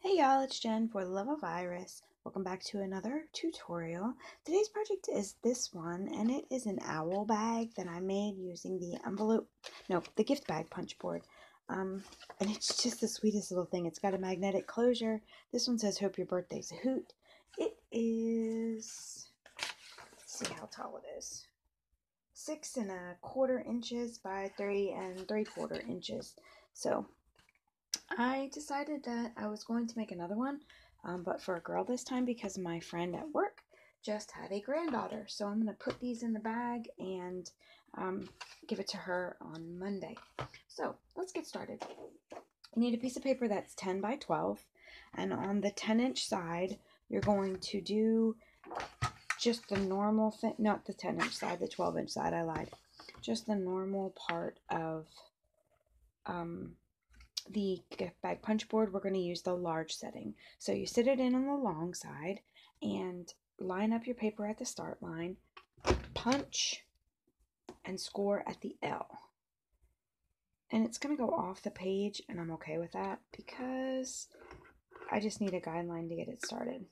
Hey y'all, it's Jen for the Love of Iris. Welcome back to another tutorial. Today's project is this one, and it is an owl bag that I made using the gift bag punch board. And it's just the sweetest little thing. It's got a magnetic closure. This one says, "Hope your birthday's a hoot." It is, let's see how tall it is. 6¼ inches by 3¾ inches. So I decided that I was going to make another one, but for a girl this time because my friend at work just had a granddaughter. So I'm going to put these in the bag and give it to her on Monday. So let's get started. You need a piece of paper that's 10 by 12, and on the 10-inch side, you're going to do just the normal thing, not the 10-inch side, the 12-inch side, I lied. Just the normal part of the gift bag punch board. We're going to use the large setting. So you sit it in on the long side and line up your paper at the start line, punch, and score at the L. And it's going to go off the page, and I'm okay with that because I just need a guideline to get it started.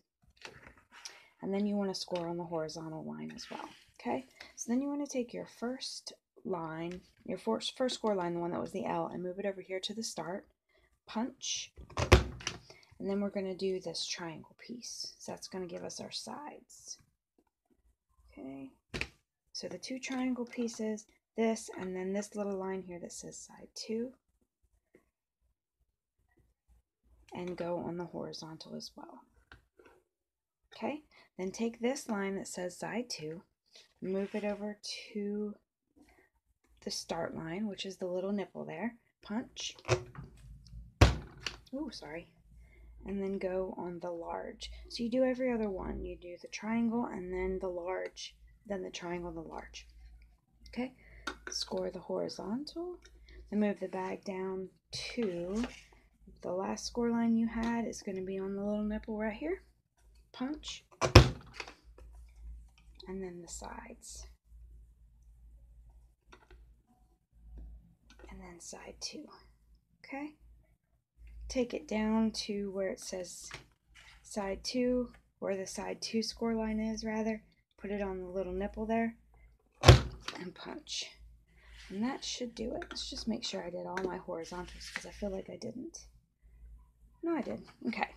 And then you want to score on the horizontal line as well. Okay, so then you want to take your first line, your first score line, the one that was the L, and move it over here to the start, punch, and then we're going to do this triangle piece. So that's going to give us our sides. Okay, so the two triangle pieces, this, and then this little line here that says side 2, and go on the horizontal as well. Okay, then take this line that says side 2, move it over to the start line, which is the little nipple there, punch, and then go on the large. So you do every other one. You do the triangle and then the large, then the triangle, the large. Okay, score the horizontal, and move the bag down to the last score line you had is going to be on the little nipple right here, punch, and then the sides. And then side 2. Okay, take it down to where it says side 2, where the side 2 score line is, rather. Put it on the little nipple there and punch. And that should do it. Let's just make sure I did all my horizontals because I feel like I didn't. No, I did. Okay.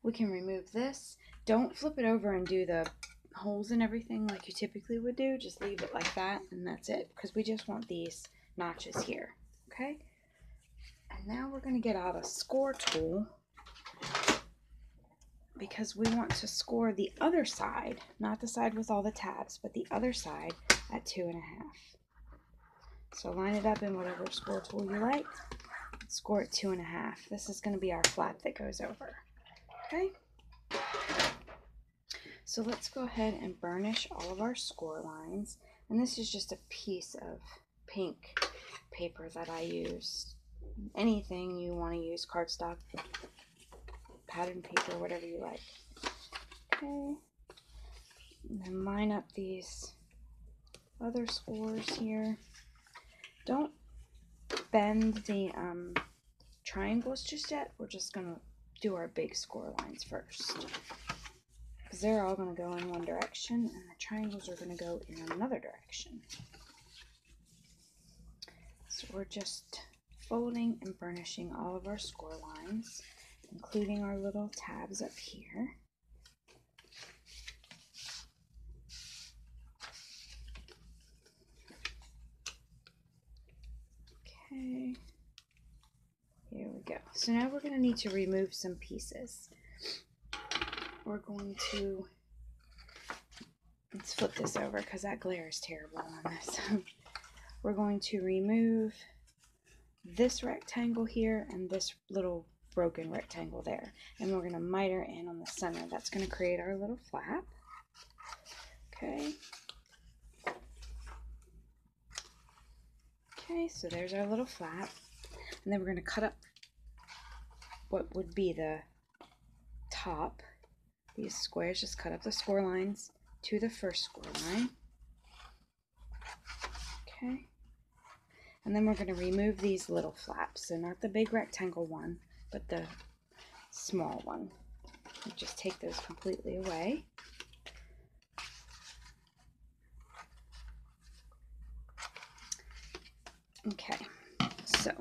We can remove this. Don't flip it over and do the holes and everything like you typically would do. Just leave it like that, and that's it, because we just want these notches here. Okay? And now we're going to get out a score tool because we want to score the other side, not the side with all the tabs, but the other side at 2½. So line it up in whatever score tool you like. Score at 2½. This is going to be our flap that goes over. Okay? So let's go ahead and burnish all of our score lines. And this is just a piece of pink paper that I use. Anything you want to use, cardstock, pattern paper, whatever you like. Okay. And then line up these other scores here. Don't bend the triangles just yet. We're just going to do our big score lines first, because they're all going to go in one direction and the triangles are going to go in another direction. So we're just folding and burnishing all of our score lines, including our little tabs up here. Okay, here we go. So now we're going to need to remove some pieces. We're going to, let's flip this over because that glare is terrible on this. We're going to remove this rectangle here and this little broken rectangle there, and we're going to miter in on the center. That's going to create our little flap. Okay. Okay, so there's our little flap, and then we're going to cut up what would be the top. These squares, just cut up the score lines to the first score line. Okay. And then we're going to remove these little flaps. So not the big rectangle one, but the small one. Just take those completely away. Okay, so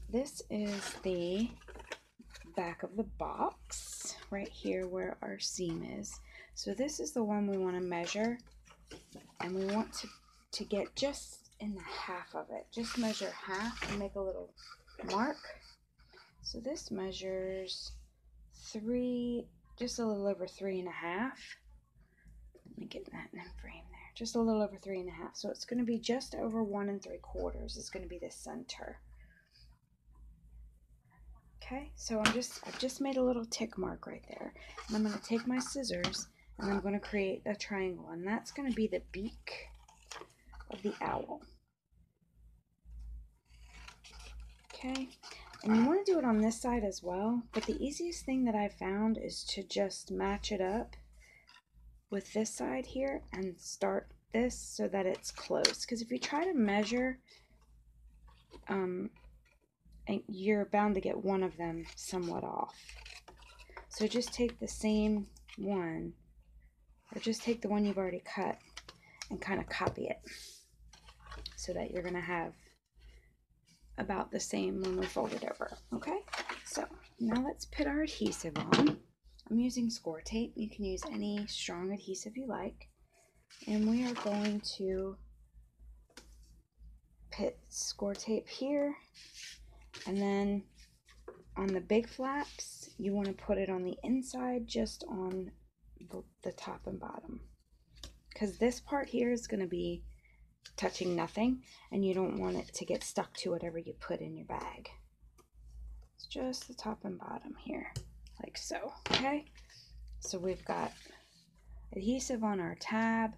this is the back of the box right here where our seam is. So this is the one we want to measure, and we want to get just in the half of it. Just measure half and make a little mark. So this measures just a little over 3.5. Let me get that in frame there. Just a little over 3.5. So it's going to be just over 1 3/4. It's going to be the center. Okay, so I've just made a little tick mark right there. And I'm going to take my scissors and I'm going to create a triangle, and that's going to be the beak of the owl. Okay, and you want to do it on this side as well, but the easiest thing that I found is to just match it up with this side here and start this so that it's close. Because if you try to measure, and you're bound to get one of them somewhat off. So just take the same one, or just take the one you've already cut and kind of copy it so that you're going to have about the same when we fold it over. Okay, so now let's put our adhesive on. I'm using score tape. You can use any strong adhesive you like. And we are going to put score tape here, and then on the big flaps, you want to put it on the inside, just on the top and bottom. Because this part here is going to be touching nothing, and you don't want it to get stuck to whatever you put in your bag. It's just the top and bottom here, like so. Okay, so we've got adhesive on our tab,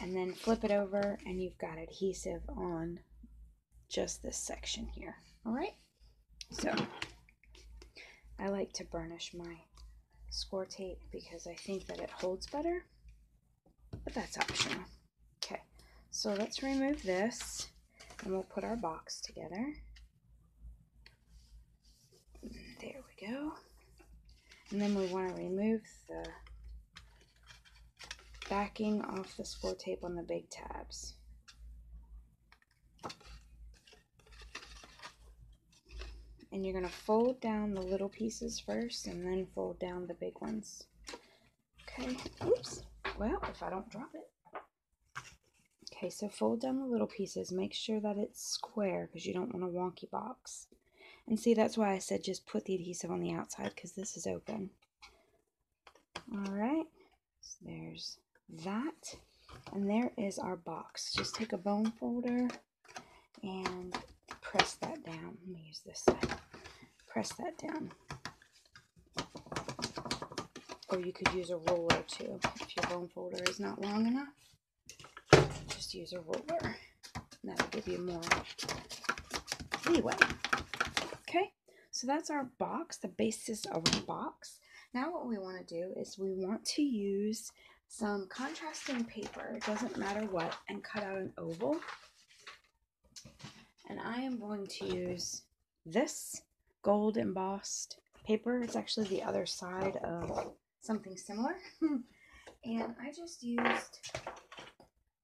and then flip it over and you've got adhesive on just this section here. All right, so I like to burnish my score tape because I think that it holds better, but that's optional. Okay, so let's remove this and we'll put our box together. There we go. And then we want to remove the backing off the score tape on the big tabs. And you're going to fold down the little pieces first and then fold down the big ones. Okay, oops, well, if I don't drop it. Okay, so fold down the little pieces. Make sure that it's square because you don't want a wonky box. And see, that's why I said just put the adhesive on the outside, because this is open. All right, so there's that. And there is our box. Just take a bone folder and press that down. Let me use this side. Press that down. Or you could use a roller too. If your bone folder is not long enough, just use a roller. That'll give you more leeway. Okay, so that's our box, the basis of our box. Now what we want to do is we want to use some contrasting paper, it doesn't matter what, and cut out an oval. And I am going to use this gold embossed paper. It's actually the other side of something similar. And I just used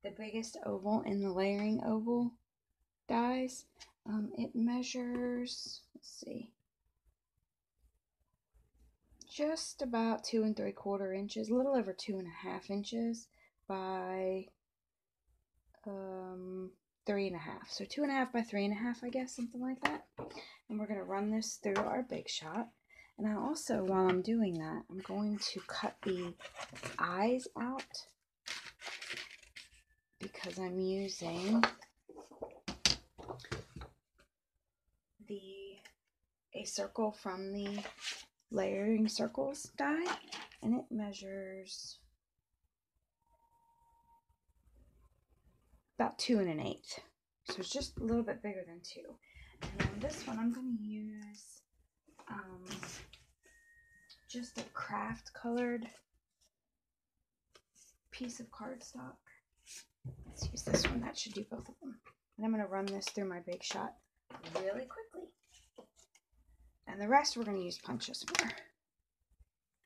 the biggest oval in the layering oval dies. It measures, let's see, just about 2 3/4 inches, a little over 2.5 inches by 3.5. So 2.5 by 3.5, I guess, something like that. And we're going to run this through our Big Shot. And I also, while I'm doing that, I'm going to cut the eyes out because I'm using a circle from the Layering Circles die, and it measures about 2 1/8. So it's just a little bit bigger than 2. And then this one I'm going to use just a craft colored piece of cardstock. Let's use this one. That should do both of them. And I'm going to run this through my Big Shot really quickly. And And the rest we're going to use punches for.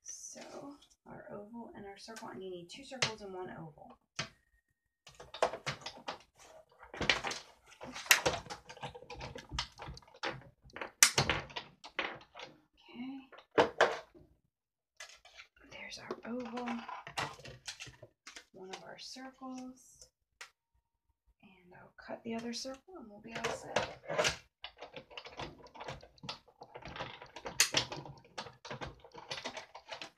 So our oval and our circle, and you need 2 circles and 1 oval. Okay. There's our oval, one of our circles, and I'll cut the other circle and we'll be all set.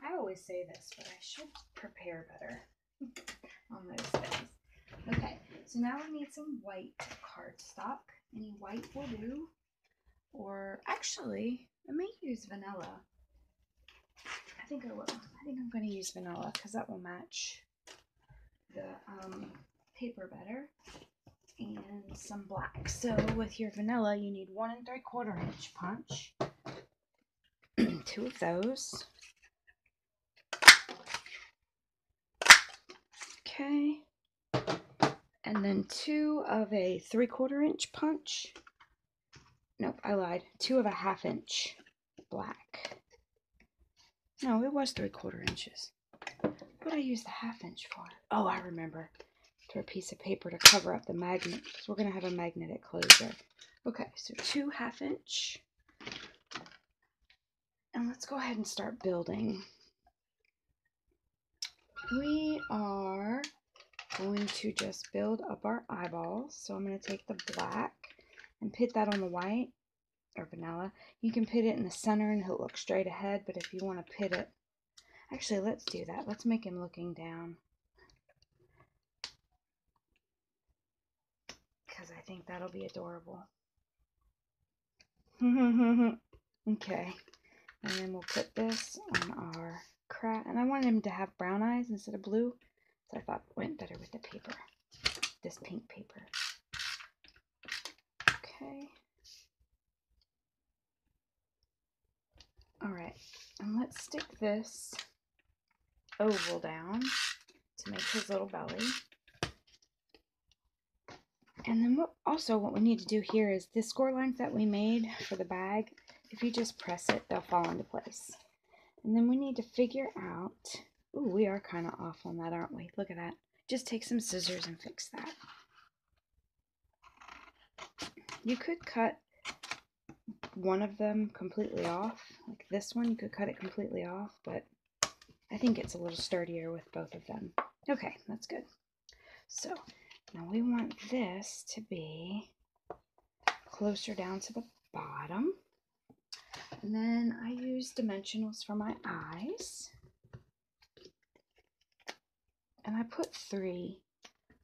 I always say this, but I should prepare better on those things. Okay, so now we need some white cardstock. Any white will do. Or actually, I may use vanilla. I think I will. I think I'm going to use vanilla because that will match the paper better. And some black. So with your vanilla, you need 1 3/4 inch punch. 2 of those. Okay. And then 2 of a 3/4 inch punch. Nope, I lied. 2 of a 1/2 inch black. No, it was 3/4 inches. What did I use the 1/2 inch for? Oh, I remember. For a piece of paper to cover up the magnet. So we're going to have a magnetic closure. Okay, so 2 1/2 inch. And let's go ahead and start building. We are going to just build up our eyeballs. So I'm going to take the black and put that on the white or vanilla. You can put it in the center and he'll look straight ahead, but if you want to put it, actually let's do that. Let's make him looking down, because I think that'll be adorable. Okay, and then we'll put this on our craft, and I wanted him to have brown eyes instead of blue, so I thought it went better with the paper, this pink paper. Okay. Alright, and let's stick this oval down to make his little belly. And then what we need to do here is the score lines that we made for the bag, if you just press it, they'll fall into place. And then we need to figure out, ooh, we are kind of off on that, aren't we? Look at that. Just take some scissors and fix that. You could cut one of them completely off, like this one, you could cut it completely off, but I think it's a little sturdier with both of them. Okay, that's good. So now we want this to be closer down to the bottom. And then I use dimensionals for my eyes. And I put 3.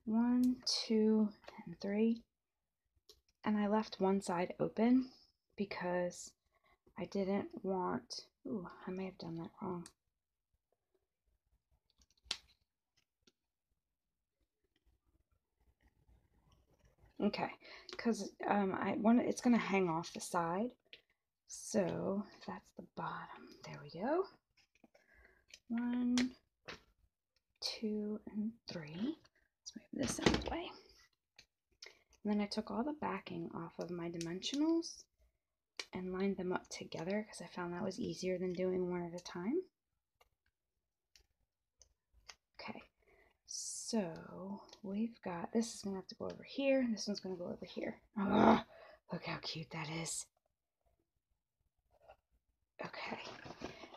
1, 2, and 3. And I left one side open because I didn't want, ooh, I may have done that wrong. Okay, because it's going to hang off the side. So that's the bottom. There we go. 1, 2, and 3. Let's move this out of the way. And then I took all the backing off of my dimensionals and lined them up together because I found that was easier than doing one at a time. Okay, so we've got, this is going to have to go over here, and this one's going to go over here. Oh, look how cute that is. Okay,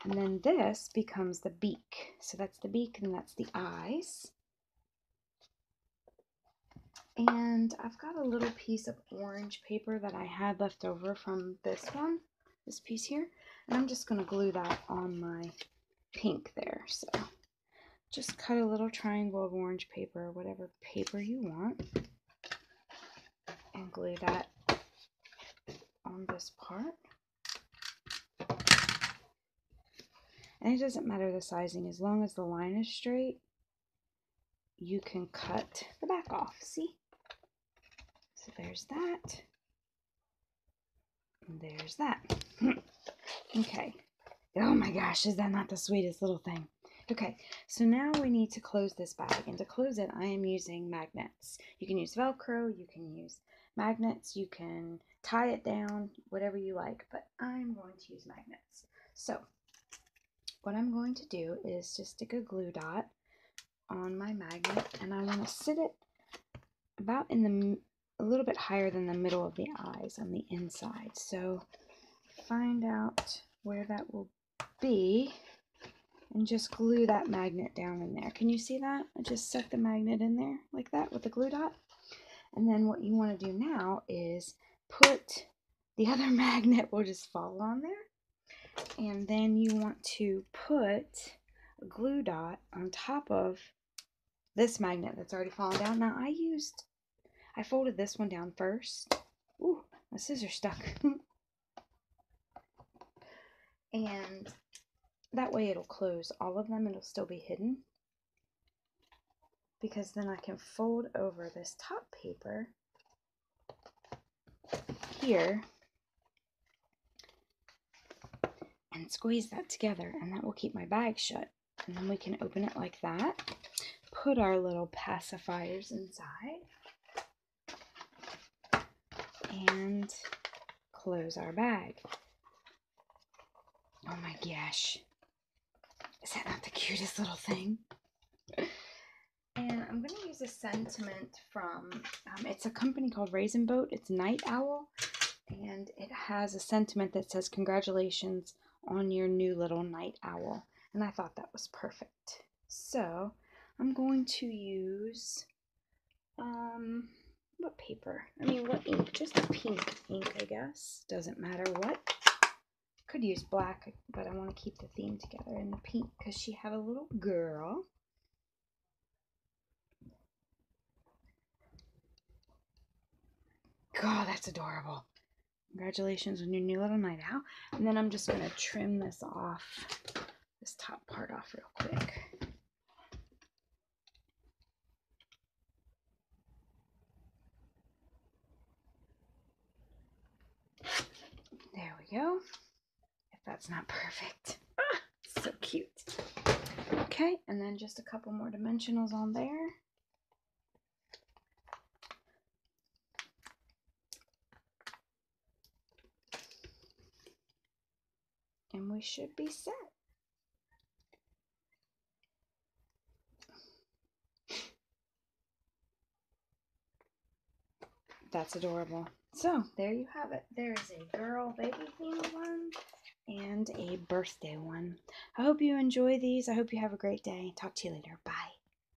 and then this becomes the beak. So that's the beak and that's the eyes. And I've got a little piece of orange paper that I had left over from this one, this piece here. And I'm just going to glue that on my pink there. So just cut a little triangle of orange paper, whatever paper you want, and glue that on this part. And it doesn't matter the sizing, as long as the line is straight, you can cut the back off, see? So there's that, and there's that. Okay, oh my gosh, is that not the sweetest little thing? Okay, so now we need to close this bag, and to close it, I am using magnets. You can use Velcro, you can use magnets. You can tie it down, whatever you like, but I'm going to use magnets. So what I'm going to do is just stick a glue dot on my magnet, and I want to sit it about a little bit higher than the middle of the eyes on the inside. So find out where that will be and just glue that magnet down in there. Can you see that? I just set the magnet in there like that with the glue dot. And then what you want to do now is put the other magnet will just fall on there. And then you want to put a glue dot on top of this magnet that's already fallen down. Now I folded this one down first. Ooh, my scissors stuck. And that way it'll close all of them. It'll still be hidden. Because then I can fold over this top paper here and squeeze that together, and that will keep my bag shut. And then we can open it like that, put our little pacifiers inside, and close our bag. Oh my gosh. Is that not the cutest little thing? And I'm going to use a sentiment from, it's a company called Raisin Boat. It's Night Owl. And it has a sentiment that says, "Congratulations on your new little night owl." And I thought that was perfect. So I'm going to use, what paper? I mean, what ink? Just a pink ink, I guess. Doesn't matter what. Could use black, but I want to keep the theme together in the pink because she had a little girl. God, that's adorable. Congratulations on your new little night owl. And then I'm just going to trim this off, this top part off real quick. There we go. If that's not perfect. Ah, so cute. Okay, and then just a couple more dimensionals on there. And we should be set. That's adorable. So, there you have it. There's a girl baby themed one and a birthday one. I hope you enjoy these. I hope you have a great day. Talk to you later. Bye.